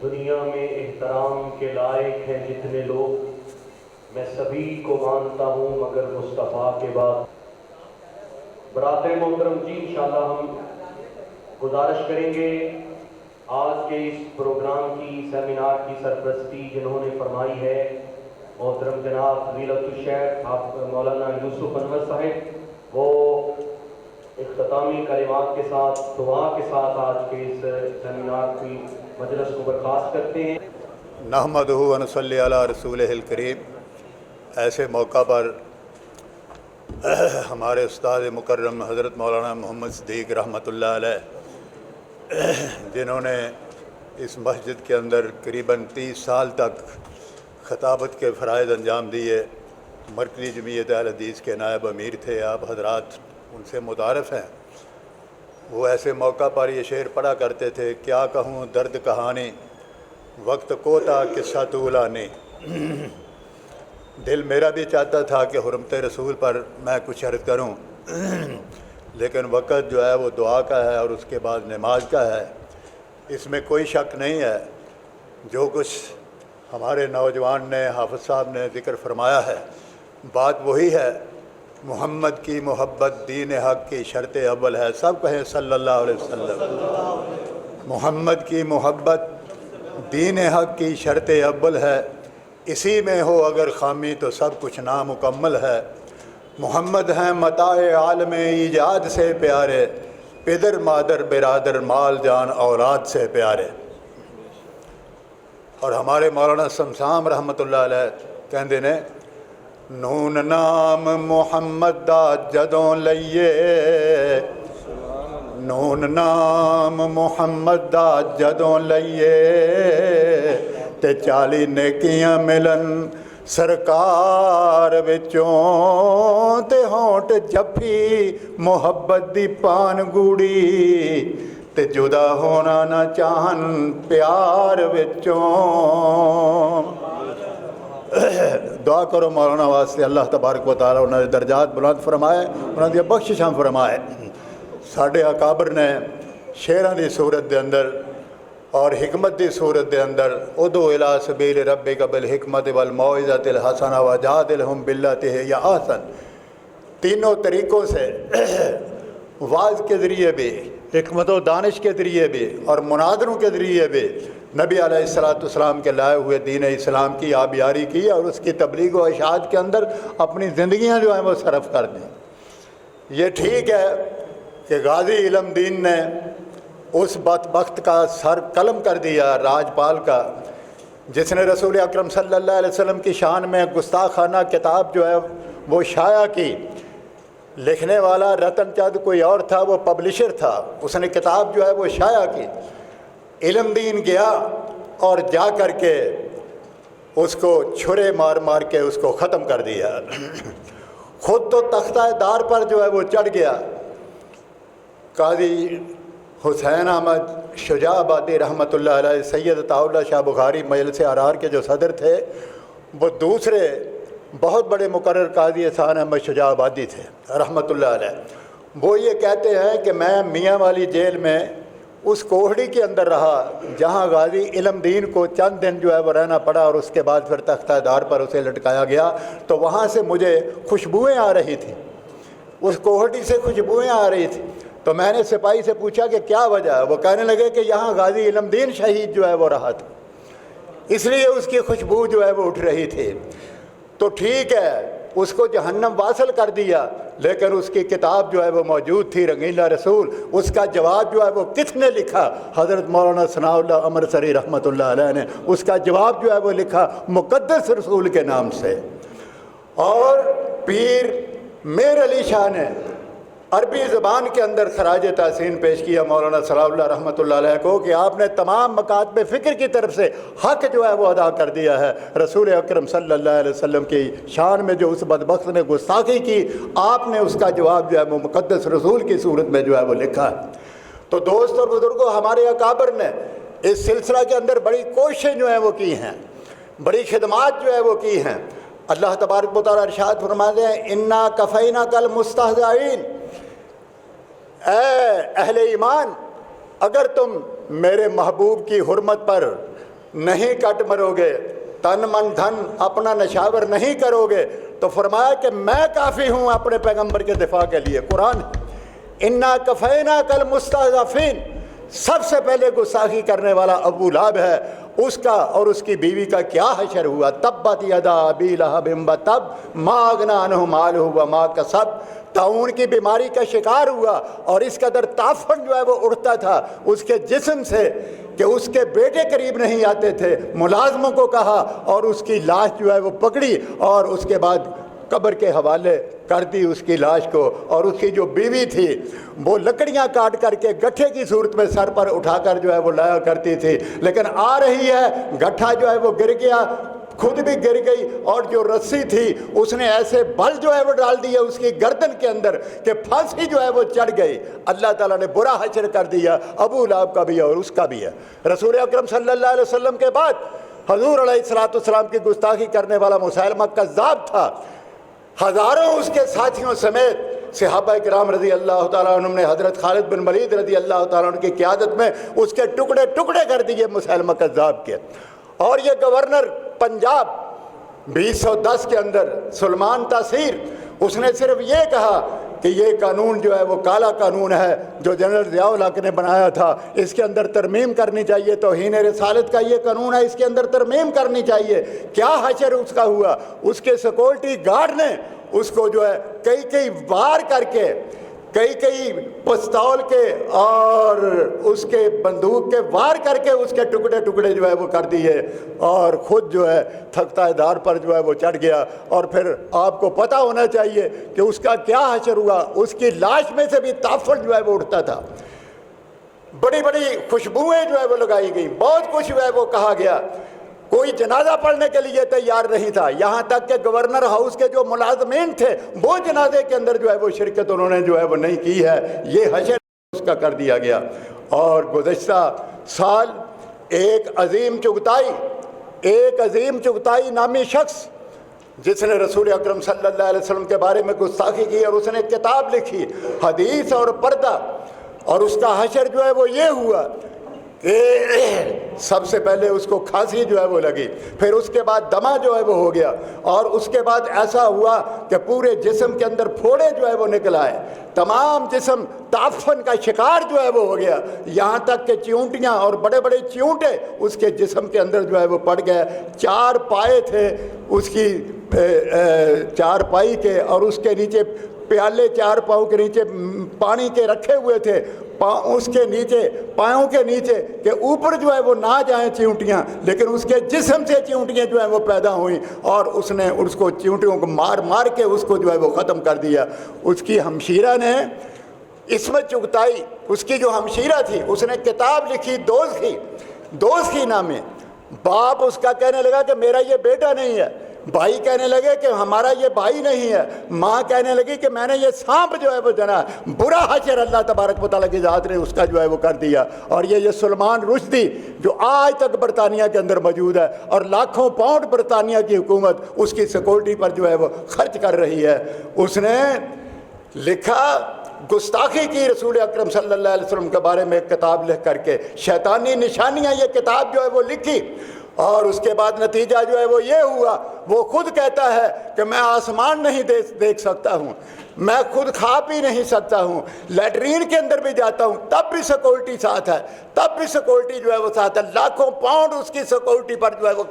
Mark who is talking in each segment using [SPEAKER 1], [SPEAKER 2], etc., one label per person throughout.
[SPEAKER 1] دنیا میں احترام کے لائق ہیں جتنے لوگ، میں سبھی کو مانتا ہوں مگر مصطفیٰ کے بعد۔ برادر محترم جی، انشاءاللہ ہم گزارش کریں گے آج کے اس پروگرام کی، سیمینار کی سرپرستی جنہوں نے فرمائی ہے محترم جناب فضیلت الشیخ مولانا یوسف انور صاحب، وہ اختتامی کلمات کے ساتھ، دعا کے ساتھ آج کے اس سیمینار کی مجلس کو برخاست کرتے ہیں۔
[SPEAKER 2] نحمدہ و نصلی علی رسولہ الکریم۔ ایسے موقع پر ہمارے استاد مکرم حضرت مولانا محمد صدیق رحمۃ اللہ علیہ، جنہوں نے اس مسجد کے اندر قریباً 30 سال تک خطابت کے فرائض انجام دیے، مرکزی جمعیت اہل حدیث کے نائب امیر تھے، آپ حضرات ان سے متعارف ہیں۔ وہ ایسے موقع پر یہ شعر پڑھا کرتے تھے، کیا کہوں درد کہانی وقت کوتا قصہ طولانی۔ دل میرا بھی چاہتا تھا کہ حرمت رسول پر میں کچھ عرض کروں، لیکن وقت جو ہے وہ دعا کا ہے اور اس کے بعد نماز کا ہے۔ اس میں کوئی شک نہیں ہے، جو کچھ ہمارے نوجوان نے، حافظ صاحب نے ذکر فرمایا ہے، بات وہی ہے۔ محمد کی محبت دین حق کی شرط اول ہے، سب کہیں صلی اللہ علیہ وسلم۔ محمد کی محبت دین حق کی شرط اول ہے، اسی میں ہو اگر خامی تو سب کچھ نامکمل ہے۔ محمد ہیں متاع عالم ایجاد سے پیارے، پدر مادر برادر مال جان اولاد سے پیارے۔ اور ہمارے مولانا شمشام رحمۃ اللہ علیہ کہندے نے، نون نام محمد دا جدوں لئیے، نون نام محمد دا جدوں لئیے، تے 40 نیکیاں ملن سرکار وچوں، تے ہونٹ جفی محبت دی پان گوڑی، تے جدا ہونا نہ چاہن پیار وچوں۔ دعا کرو مولانا واسطے اللہ تبارک و تعالیٰ انہوں نے درجات بلند فرمائے، انہوں نے بخششاں فرمائے۔ ساڈے اکابر نے شعراں دی صورت دے اندر اور حکمت دی صورت دے اندر ادعو الی سبیل ربک بالحکمت والموعظۃ الحسنہ وجادلہم باللتی ہی احسن، تینوں طریقوں سے، واعظ کے ذریعے بھی، حکمت و دانش کے ذریعے بھی اور مناظروں کے ذریعے بھی نبی علیہ السلام کے لائے ہوئے دین اسلام کی آبیاری کی اور اس کی تبلیغ و اشاعت کے اندر اپنی زندگیاں جو ہیں وہ صرف کر دیں۔ یہ ٹھیک ہے کہ غازی علم دین نے اس بدبخت کا سر قلم کر دیا، راجپال کا، جس نے رسول اکرم صلی اللہ علیہ وسلم کی شان میں گستاخانہ کتاب جو ہے وہ شائع کی۔ لکھنے والا رتن چند کوئی اور تھا، وہ پبلشر تھا، اس نے کتاب جو ہے وہ شائع کی۔ علم دین گیا اور جا کر کے اس کو چھرے مار مار کے اس کو ختم کر دیا۔ خود تو تختہ دار پر جو ہے وہ چڑھ گیا۔ قاضی حسین احمد شجاع آبادی رحمۃ اللہ علیہ، سید عطاء اللہ شاہ بخاری مجلس ارار کے جو صدر تھے، وہ دوسرے بہت بڑے مقرر قاضی احسان احمد شجاع آبادی تھے رحمۃ اللہ علیہ۔ وہ یہ کہتے ہیں کہ میں میاں والی جیل میں اس کوہڑی کے اندر رہا جہاں غازی علم دین کو چند دن جو ہے وہ رہنا پڑا اور اس کے بعد پھر تختہ دار پر اسے لٹکایا گیا، تو وہاں سے مجھے خوشبوئیں آ رہی تھیں، اس کوہڑی سے خوشبوئیں آ رہی تھیں۔ تو میں نے سپاہی سے پوچھا کہ کیا وجہ ہے؟ وہ کہنے لگے کہ یہاں غازی علم دین شہید جو ہے وہ رہا تھا، اس لیے اس کی خوشبو جو ہے وہ اٹھ رہی تھی۔ تو ٹھیک ہے، اس کو جہنم واصل کر دیا، لیکن اس کی کتاب جو ہے وہ موجود تھی، رنگیلا رسول۔ اس کا جواب جو ہے وہ کس نے لکھا؟ حضرت مولانا ثناء اللہ امرسری رحمۃ اللہ علیہ نے اس کا جواب جو ہے وہ لکھا مقدس رسول کے نام سے۔ اور پیر میر علی شاہ نے عربی زبان کے اندر خراج تحسین پیش کیا مولانا ثناء اللہ رحمۃ اللہ علیہ کو کہ آپ نے تمام مکاتب فکر کی طرف سے حق جو ہے وہ ادا کر دیا ہے۔ رسول اکرم صلی اللہ علیہ وسلم کی شان میں جو اس بدبخت نے گستاخی کی، آپ نے اس کا جواب جو ہے وہ مقدس رسول کی صورت میں جو ہے وہ لکھا ہے۔ تو دوست اور بزرگوں، ہمارے اکابر نے اس سلسلہ کے اندر بڑی کوششیں جو ہیں وہ کی ہیں، بڑی خدمات جو ہے وہ کی ہیں۔ اللہ تبارک و تعالیٰ ارشاد فرماتے ہیں، انا کفیناک المستہزئین، اے اہل ایمان، اگر تم میرے محبوب کی حرمت پر نہیں کٹ مرو گے، تن من دھن اپنا نشاور نہیں کرو گے، تو فرمایا کہ میں کافی ہوں اپنے پیغمبر کے دفاع کے لیے۔ قرآن انا کفینا کل مستضعفین، سب سے پہلے گستاخی کرنے والا ابو لہب ہے، اس کا اور اس کی بیوی کا کیا حشر ہوا۔ تبت یدا ابی لہب وتب ما اغنی عنہ مالہ وما کسب، طاعون کی بیماری کا شکار ہوا، اور اس قدر تعفن جو ہے وہ اڑتا تھا اس کے جسم سے کہ اس کے بیٹے قریب نہیں آتے تھے۔ ملازموں کو کہا اور اس کی لاش جو ہے وہ پکڑی اور اس کے بعد قبر کے حوالے کر دی اس کی لاش کو، اور اس کی جو بیوی تھی وہ لکڑیاں کاٹ کر کے گٹھے کی صورت میں سر پر اٹھا کر جو ہے وہ لایا کرتی تھی، لیکن آ رہی ہے گٹھا جو ہے وہ گر گیا، خود بھی گر گئی، اور جو رسی تھی اس نے ایسے بل جو ہے وہ ڈال دیا اس کی گردن کے اندر کہ پھانسی جو ہے وہ چڑھ گئی۔ اللہ تعالیٰ نے برا حشر کر دیا ابو لہب کا بھی اور اس کا بھی ہے۔ رسول اکرم صلی اللہ علیہ وسلم کے بعد حضور علیہ السلام کی گستاخی کرنے والا مسیلمہ کذاب تھا، ہزاروں اس کے ساتھیوں سمیت صحابہ کرام رضی اللہ تعالیٰ عنہ نے حضرت خالد بن ولید رضی اللہ تعالیٰ عنہ کی قیادت میں اس کے ٹکڑے ٹکڑے کر دیے مسیلمہ کذاب کے۔ اور یہ گورنر پنجاب 2010 کے اندر سلمان تاثیر، اس نے صرف یہ کہا کہ یہ قانون جو ہے وہ کالا قانون ہے جو جنرل ضیاء الحق نے بنایا تھا، اس کے اندر ترمیم کرنی چاہیے، توہین رسالت کا یہ قانون ہے، اس کے اندر ترمیم کرنی چاہیے۔ کیا حشر اس کا ہوا؟ اس کے سیکورٹی گارڈ نے اس کو جو ہے کئی وار کر کے، کئی پستول کے اور اس کے بندوق کے وار کر کے اس کے ٹکڑے ٹکڑے جو ہے وہ کر دیے، اور خود جو ہے تختہ دار پر جو ہے وہ چڑھ گیا۔ اور پھر آپ کو پتہ ہونا چاہیے کہ اس کا کیا حشر ہوا، اس کی لاش میں سے بھی تعفن جو ہے وہ اٹھتا تھا، بڑی بڑی خوشبوئیں جو ہے وہ لگائی گئی، بہت کچھ جو ہے وہ کہا گیا، کوئی جنازہ پڑھنے کے لیے تیار نہیں تھا، یہاں تک کہ گورنر ہاؤس کے جو ملازمین تھے وہ جنازے کے اندر جو ہے وہ شرکت انہوں نے جو ہے وہ نہیں کی ہے۔ یہ حشر اس کا کر دیا گیا۔ اور گزشتہ سال ایک عظیم چغتائی نامی شخص جس نے رسول اکرم صلی اللہ علیہ وسلم کے بارے میں گستاخی کی، اور اس نے کتاب لکھی حدیث اور پردہ، اور اس کا حشر جو ہے وہ یہ ہوا کہ سب سے پہلے اس کو کھانسی جو ہے وہ لگی، پھر اس کے بعد دمہ جو ہے وہ ہو گیا، اور اس کے بعد ایسا ہوا کہ پورے جسم کے اندر پھوڑے جو ہے وہ نکل آئے، تمام جسم تعفن کا شکار جو ہے وہ ہو گیا، یہاں تک کہ چیونٹیاں اور بڑے بڑے چیونٹے اس کے جسم کے اندر جو ہے وہ پڑ گئے۔ 4 پائے تھے اس کی 4 پائی کے، اور اس کے نیچے پیالے 4 پاؤں کے نیچے پانی کے رکھے ہوئے تھے، اس کے نیچے پاؤں کے نیچے کہ اوپر جو ہے وہ نہ جائیں چیونٹیاں، لیکن اس کے جسم سے چیونٹیاں جو ہیں وہ پیدا ہوئیں، اور اس نے اس کو چیونٹیوں کو مار مار کے اس کو جو ہے وہ ختم کر دیا۔ اس کی ہمشیرہ نے عصمت چغتائی، اس کی جو ہمشیرہ تھی، اس نے کتاب لکھی دوزخی نامے۔ باپ اس کا کہنے لگا کہ میرا یہ بیٹا نہیں ہے، بھائی کہنے لگے کہ ہمارا یہ بھائی نہیں ہے، ماں کہنے لگی کہ میں نے یہ سانپ جو ہے وہ جنا ہے۔ برا حشر اللہ تبارک و تعالیٰ کی ذات نے اس کا جو ہے وہ کر دیا۔ اور یہ سلمان رشدی جو آج تک برطانیہ کے اندر موجود ہے، اور لاکھوں پاؤنڈ برطانیہ کی حکومت اس کی سیکورٹی پر جو ہے وہ خرچ کر رہی ہے، اس نے لکھا، گستاخی کی رسول اکرم صلی اللہ علیہ وسلم کے بارے میں ایک کتاب لکھ کر کے، شیطانی نشانیاں، یہ کتاب جو ہے وہ لکھی، اور اس کے بعد نتیجہ جو ہے وہ یہ ہوا، وہ خود کہتا ہے کہ میں آسمان نہیں دیکھ سکتا ہوں، میں خود کھا پی نہیں سکتا ہوں، لیٹرین کے اندر بھی جاتا ہوں تب بھی سیکورٹی ساتھ ہے، تب بھی سیکورٹی جو ہے وہ ساتھ ہے، لاکھوں پاؤنڈ اس کی سیکورٹی پر جو ہے وہ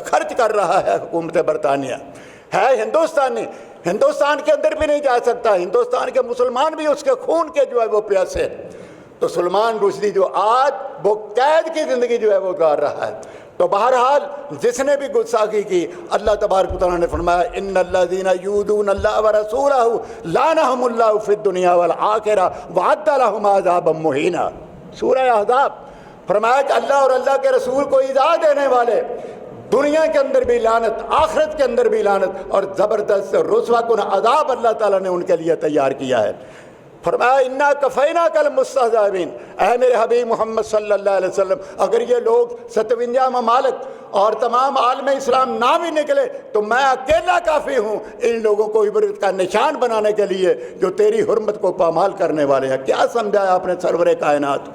[SPEAKER 2] خرچ کر رہا ہے حکومت برطانیہ۔ ہے ہندوستانی، ہندوستان کے اندر بھی نہیں جا سکتا، ہندوستان کے مسلمان بھی اس کے خون کے جو ہے وہ پیاسے ہیں۔ تو سلمان رشدی جو آج وہ قید کی زندگی جو ہے وہ گزار رہا ہے۔ تو بہرحال جس نے بھی گستاخی کی، اللہ تبارک و تعالیٰ نے فرمایا ان الذین یؤذون اللہ ورسولہ لعنہم اللہ فی الدنیا والآخرہ وأعد لہم عذابا مہینا۔ سورہ احزاب، فرمایا کہ اللہ اور اللہ کے رسول کو ایذا دینے والے دنیا کے اندر بھی لعنت، آخرت کے اندر بھی لعنت، اور زبردست رسوا کن عذاب اللہ تعالیٰ نے ان کے لیے تیار کیا ہے۔ فرمایا انا کفیناک المستہزئین، اے میرے حبیب محمد صلی اللہ علیہ وسلم، اگر یہ لوگ 57 ممالک اور تمام عالم اسلام نہ بھی نکلے تو میں اکیلا کافی ہوں ان لوگوں کو عبرت کا نشان بنانے کے لیے جو تیری حرمت کو پامال کرنے والے ہیں۔ کیا سمجھایا آپ نے سرور کائنات؟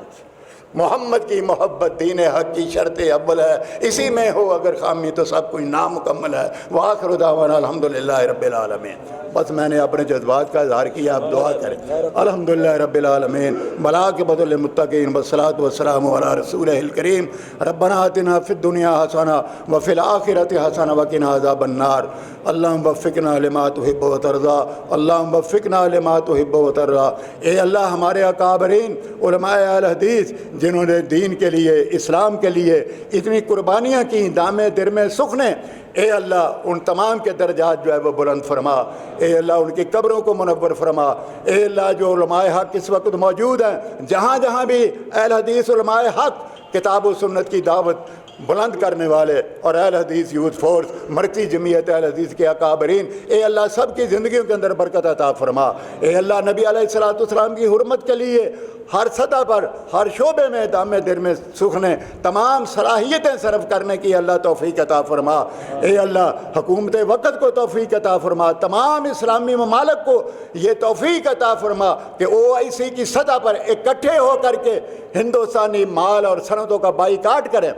[SPEAKER 2] محمد کی محبت دین حق کی شرط اول ہے، اسی میں ہو اگر خامی تو سب کچھ نامکمل ہے۔ وآخر دعوانا الحمدللہ رب العالمین۔ بس میں نے اپنے جذبات کا اظہار کیا، آپ دعا کریں۔ الحمدللہ رب العالمین، والعاقبۃ للمتقین، والصلاۃ والسلام علی رسولہ الکریم۔ ربنا آتنا فی الدنیا حسنہ وفی الآخرۃ حسنہ وقنا عذاب النار۔ اللہم وفقنا لما تحب وترضی، اللہم وفقنا لما تحب وترضی۔ اے اللہ، ہمارے اکابرین علماء اہل حدیث جنہوں نے دین کے لیے، اسلام کے لیے اتنی قربانیاں کی، دامے درمے سخنے، اے اللہ ان تمام کے درجات جو ہے وہ بلند فرما۔ اے اللہ ان کی قبروں کو منور فرما۔ اے اللہ جو علماء حق اس وقت موجود ہیں، جہاں جہاں بھی اہل حدیث علماء حق کتاب و سنت کی دعوت بلند کرنے والے اور اہل حدیث یوتھ فورس، مرکزی جمعیت اہل حدیث کے اکابرین، اے اللہ سب کی زندگیوں کے اندر برکت عطا فرما۔ اے اللہ نبی علیہ الصلوۃ والسلام کی حرمت کے لیے ہر سطح پر، ہر شعبے میں دامے در میں سخنے تمام صلاحیتیں صرف کرنے کی اللہ توفیق عطا فرما۔ اے اللہ حکومت وقت کو توفیق عطا فرما، تمام اسلامی ممالک کو یہ توفیق عطا فرما کہ OIC کی سطح پر اکٹھے ہو کر کے ہندوستانی مال اور صنعتوں کا بائیکاٹ کریں۔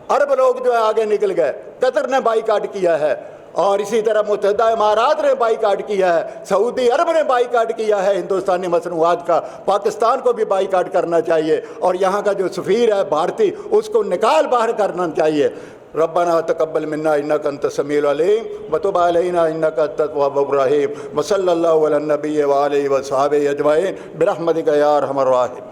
[SPEAKER 2] عرب لوگ جو ہے آگے نکل گئے، قطر نے بائیکاٹ کیا ہے، اور اسی طرح متحدہ امارات نے بائیکاٹ کیا ہے، سعودی عرب نے بائیکاٹ کیا ہے ہندوستانی مصنوعات کا۔ پاکستان کو بھی بائیکاٹ کرنا چاہیے، اور یہاں کا جو سفیر ہے بھارتی، اس کو نکال باہر کرنا چاہیے۔ ربنا تقبل منا انک انت السمیع العلیم وتب علینا انک انت التواب الرحیم، وصلی اللہ علی النبی وآلہ وصحبہ اجمعین برحمتک یا ارحم الراحمین۔